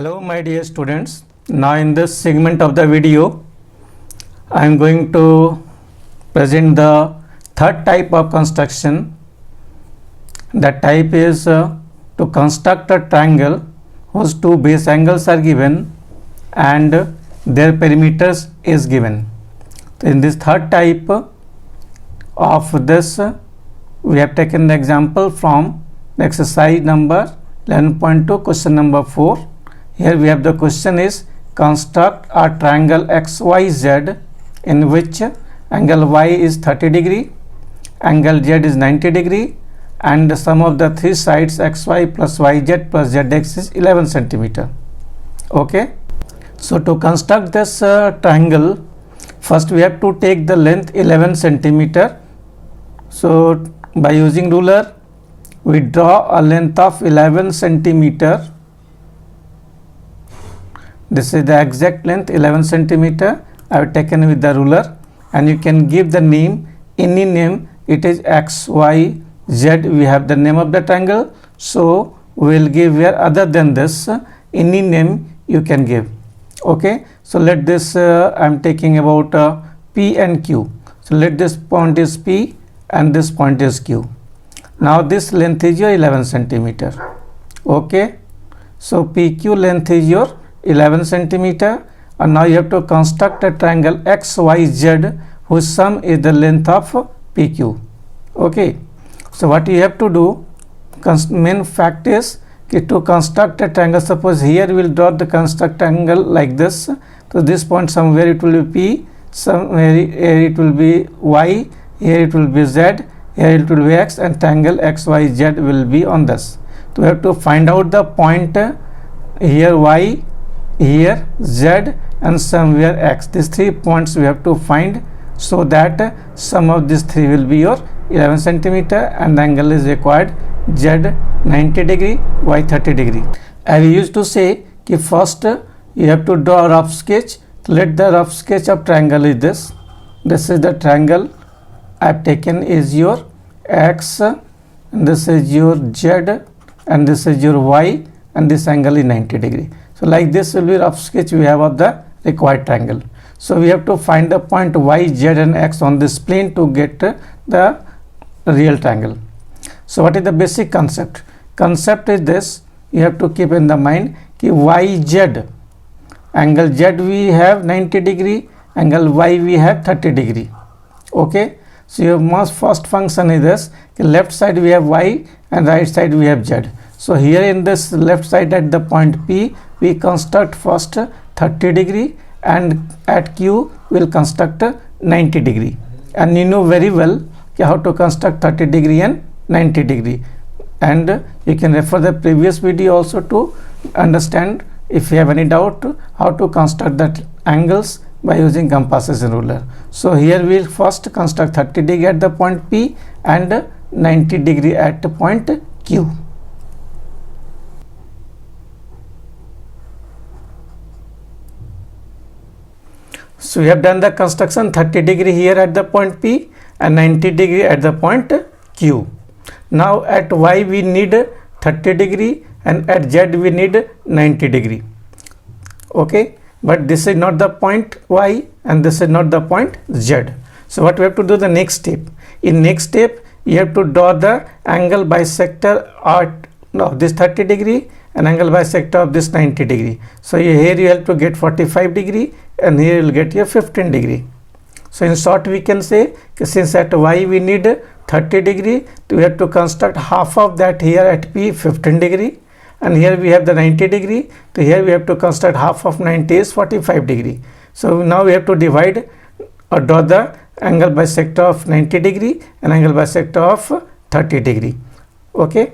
Hello my dear students. Now in this segment of the video I am going to present the third type of construction. That type is to construct a triangle whose two base angles are given and their perimeters is given. So in this third type of this we have taken the example from exercise number 11.2 question number 4. Here we have the question is construct a triangle XYZ in which angle Y is 30 degree, angle Z is 90 degree and the sum of the three sides XY plus YZ plus ZX is 11 centimeter. Okay. So to construct this triangle, first we have to take the length 11 centimeter. So by using ruler we draw a length of 11 centimeter. This is the exact length 11 centimeter I have taken with the ruler, and you can give the name, any name. It is X, Y, Z. We have the name of the triangle, so we will give here other than this any name you can give. Okay, so let this I am taking about P and Q. So let this point is P and this point is Q. Now this length is your 11 centimeter. Okay, so PQ length is your 11 centimeter, and now you have to construct a triangle XYZ whose sum is the length of PQ. Okay, so what you have to do, main fact is to construct a triangle. Suppose here we will draw the construct angle like this. So this point somewhere it will be P, somewhere here it will be Y, here it will be Z, here it will be X, and triangle XYZ will be on this. So we have to find out the point here Y, here Z, and somewhere X. These 3 points we have to find, so that sum of these 3 will be your 11 centimeter and the angle is required Z 90 degree, Y 30 degree. I used to say कि first you have to draw a rough sketch. Let the rough sketch of triangle is this. This is the triangle I have taken is your X, and this is your Z, and this is your Y, and this angle is 90 degree. So like this will be rough sketch we have of the required triangle. So we have to find the point Y, Z and X on this plane to get the real triangle. So what is the basic concept? Concept is this, you have to keep in the mind कि YZ, angle Z we have 90 degree, angle Y we have 30 degree. Okay, so your most first function is this, left side we have Y and right side we have Z. So here in this left side at the point P we construct first 30 degree, and at Q we will construct 90 degree, and you know very well how to construct 30 degree and 90 degree, and you can refer the previous video also to understand if you have any doubt how to construct that angles by using compasses and ruler. So here we will first construct 30 degree at the point P and 90 degree at the point Q. So we have done the construction 30 degree here at the point P and 90 degree at the point Q. Now at Y we need 30 degree and at Z we need 90 degree. Okay, but this is not the point Y and this is not the point Z. So what we have to do the next step? In next step you have to draw the angle bisector of this 30 degree and angle bisector of this 90 degree. So here you have to get 45 degree and here you will get your 15 degree. So in short we can say since at Y we need 30 degree, we have to construct half of that here at P 15 degree, and here we have the 90 degree, so here we have to construct half of 90 is 45 degree. So now we have to divide or draw the angle bisector of 90 degree and angle bisector of 30 degree. Okay,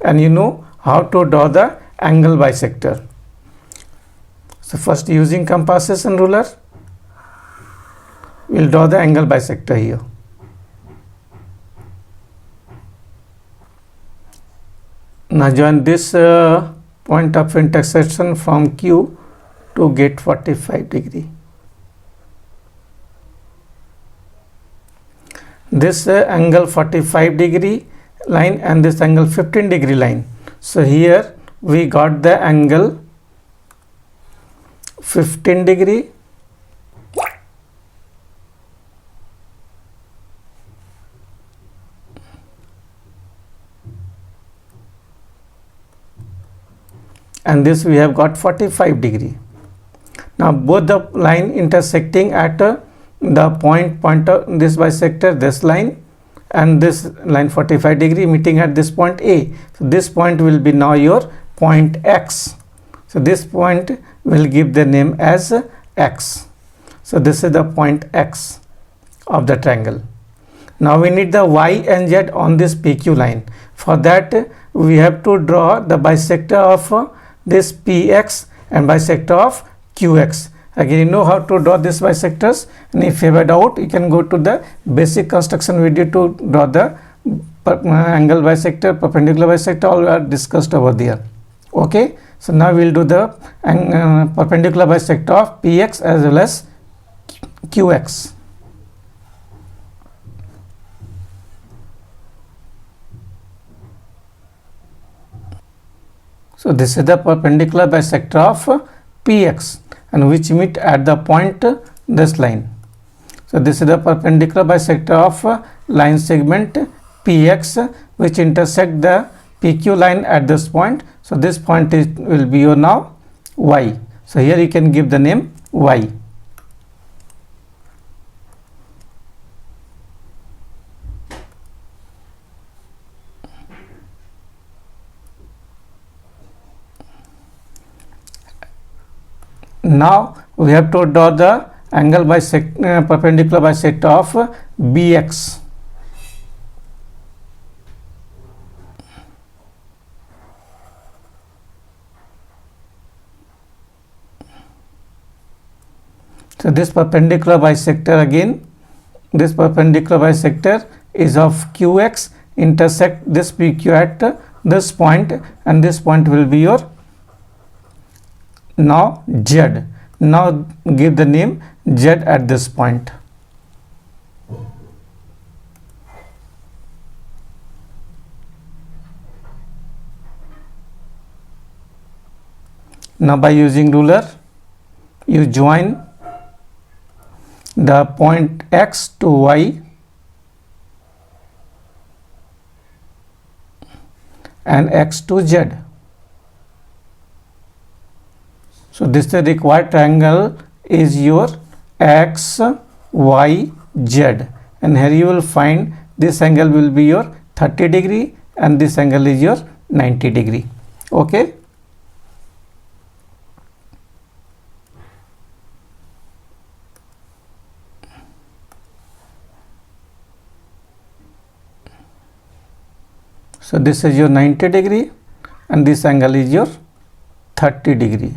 and you know how to draw the angle bisector. So first using compasses and ruler we will draw the angle bisector here. Now join this point of intersection from Q to get 45 degree. This angle 45 degree line and this angle 15 degree line. So here we got the angle 15 degree, and this we have got 45 degree. Now both the line intersecting at the point of this bisector, this line, and this line 45 degree meeting at this point A. So this point will be now your point X. So this point will give the name as X. So this is the point X of the triangle. Now we need the Y and Z on this PQ line. For that we have to draw the bisector of this PX and bisector of QX. Again, you know how to draw these bisectors, and if you have a doubt, you can go to the basic construction video to draw the angle bisector, perpendicular bisector, all are discussed over there. Okay, so now we will do the perpendicular bisector of PX as well as QX. So this is the perpendicular bisector of PX, and which meet at the point this line. So this is the perpendicular bisector of line segment PX which intersect the PQ line at this point. So this point will be your now Y. So here you can give the name Y. Now we have to draw the angle perpendicular bisector of BX. So this perpendicular bisector, again this perpendicular bisector is of QX, intersect this PQ at this point, and this point will be your now Z. Now give the name Z at this point. Now by using ruler you join the point X to Y and X to Z. So this the required triangle is your X, Y, Z, and here you will find this angle will be your 30 degree and this angle is your 90 degree. Okay. So this is your 90 degree and this angle is your 30 degree.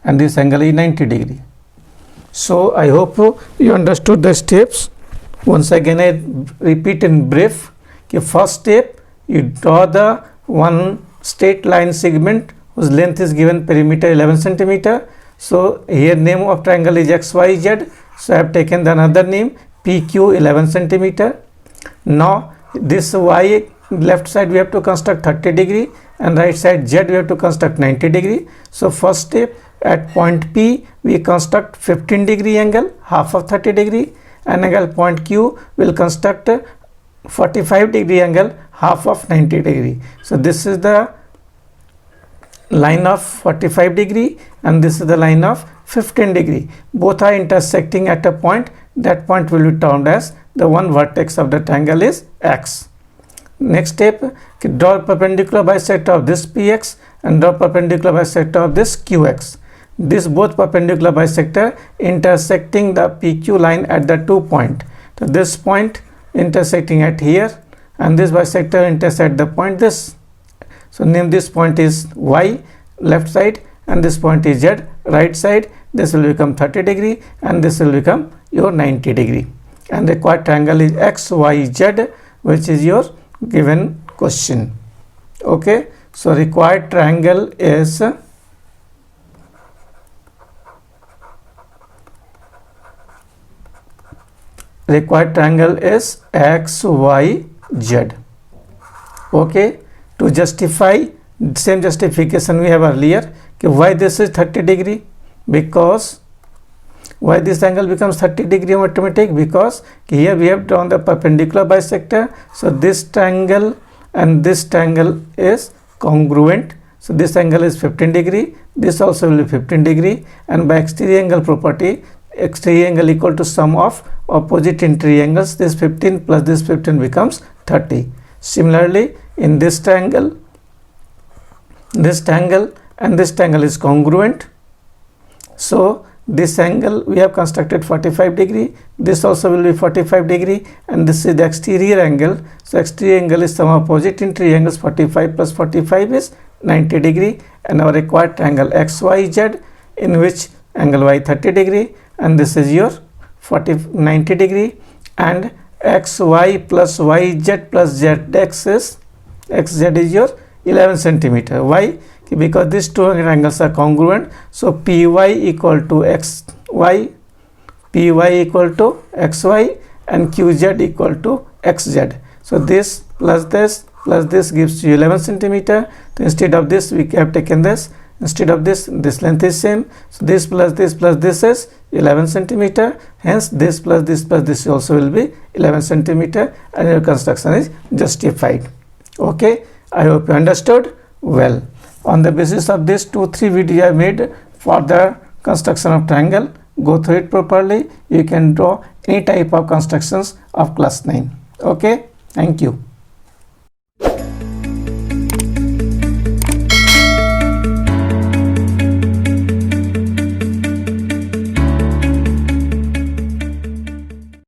And this angle is 90 degree. So I hope you understood the steps. Once again I repeat in brief. First step, you draw the one straight line segment whose length is given perimeter 11 centimeter. So here name of triangle is XYZ. So I have taken the another name PQ 11 centimeter. Now this Y left side we have to construct 30 degree and right side Z we have to construct 90 degree. So first step, at point P we construct 15 degree angle, half of 30 degree, and angle point Q will construct 45 degree angle, half of 90 degree. So this is the line of 45 degree and this is the line of 15 degree. Both are intersecting at a point. That point will be termed as the one vertex of the triangle is X. Next step, draw perpendicular bisector of this PX and draw perpendicular bisector of this QX. This both perpendicular bisector intersecting the PQ line at the 2 point. So this point intersecting at here and this bisector intersect the point this. So name this point is Y left side and this point is Z right side. This will become 30 degree and this will become your 90 degree. And the required triangle is XYZ, which is your given question. Okay, so required triangle is XYZ. Okay, to justify, same justification we have earlier, why this is 30 degree, because why this angle becomes 30 degree automatic, because here we have drawn the perpendicular bisector, so this triangle and this triangle is congruent, so this angle is 15 degree, this also will be 15 degree, and by exterior angle property, exterior angle equal to sum of opposite interior angles, this 15 plus this 15 becomes 30. Similarly, in this triangle and this triangle is congruent, so this angle we have constructed 45 degree, this also will be 45 degree, and this is the exterior angle, so exterior angle is sum of opposite interior angles, 45 plus 45 is 90 degree, and our required triangle XYZ, in which angle y 30 degree, and this is your 90 degree, and XY plus YZ plus ZX is XZ is your 11 centimeter. Why? Because these two angles are congruent, so PY equal to XY, PY equal to XY, and QZ equal to XZ. So this plus this gives you 11 centimeter. So instead of this we have taken this, instead of this length is same, so this plus this is 11 centimeter, hence this plus this also will be 11 centimeter, and your construction is justified. Okay, I hope you understood well. On the basis of this 2-3 video I made for the construction of triangle, go through it properly. You can draw any type of constructions of class 9. Okay, thank you.